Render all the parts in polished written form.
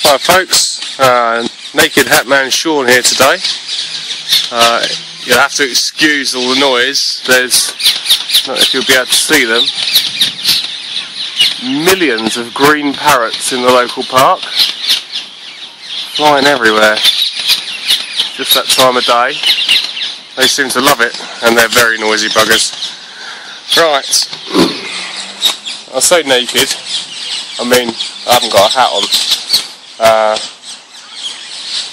Hi folks, Naked Hat Man Sean here today. You'll have to excuse all the noise. There's, I don't know if you'll be able to see them, millions of green parrots in the local park, flying everywhere. Just that time of day. They seem to love it, and they're very noisy buggers. Right, I say naked, I mean I haven't got a hat on,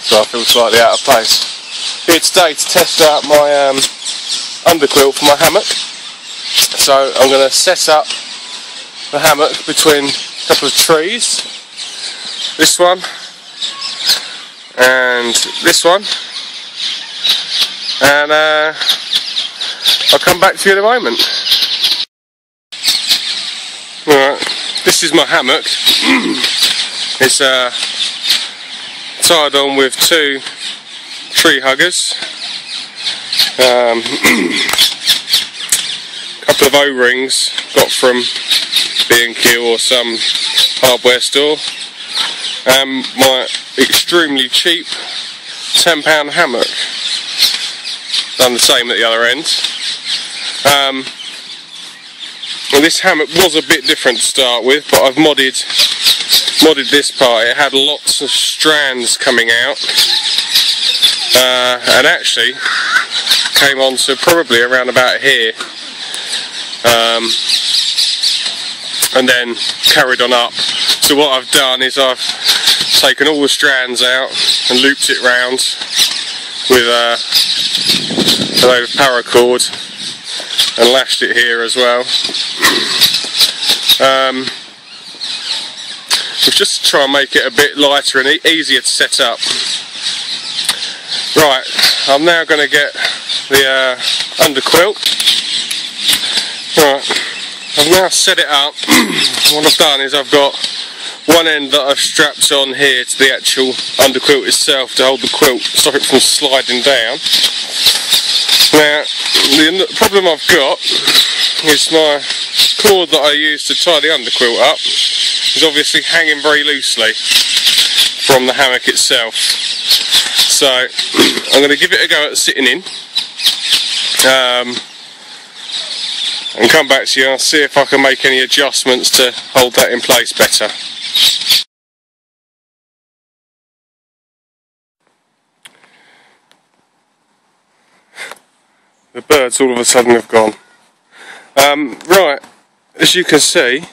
so I feel slightly out of place. Here today to test out my underquilt for my hammock. So I'm going to set up the hammock between a couple of trees, this one and this one, and I'll come back to you in a moment. Alright, this is my hammock. It's tied on with two tree huggers, couple of O-rings got from B&Q or some hardware store, and my extremely cheap £10 hammock. Done the same at the other end. Well, this hammock was a bit different to start with, but I've modded this part. It had lots of strands coming out, and actually came on to probably around about here, and then carried on up. So what I've done is I've taken all the strands out and looped it round with a load of paracord and lashed it here as well. Just to try and make it a bit lighter and easier to set up. Right, I'm now going to get the underquilt. Right, I've now set it up. What I've done is I've got one end that I've strapped on here to the actual underquilt itself to hold the quilt, stop it from sliding down. Now, the problem I've got is my cord that I use to tie the underquilt up is obviously hanging very loosely from the hammock itself. So I'm going to give it a go at sitting in, and come back to you and see if I can make any adjustments to hold that in place better. The birds all of a sudden have gone. Right, as you can see,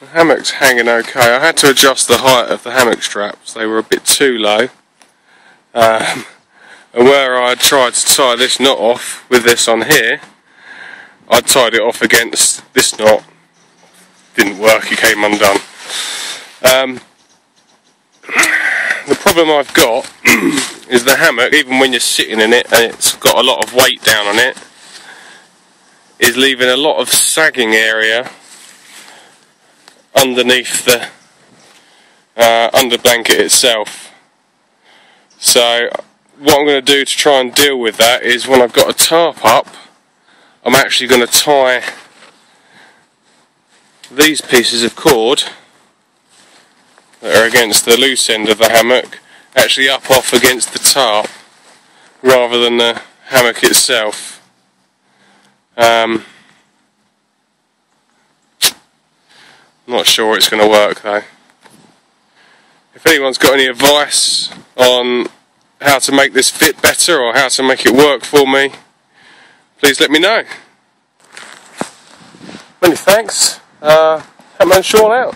the hammock's hanging okay. I had to adjust the height of the hammock straps, they were a bit too low. And where I tried to tie this knot off with this on here, I tied it off against this knot. Didn't work, it came undone. The problem I've got is the hammock, even when you're sitting in it and it's got a lot of weight down on it, is leaving a lot of sagging area underneath the under blanket itself. So what I'm going to do to try and deal with that is, when I've got a tarp up, I'm actually going to tie these pieces of cord that are against the loose end of the hammock actually up off against the tarp rather than the hammock itself. I'm not sure it's going to work though. If anyone's got any advice on how to make this fit better or how to make it work for me, please let me know. Many thanks. Hat Man Sean out.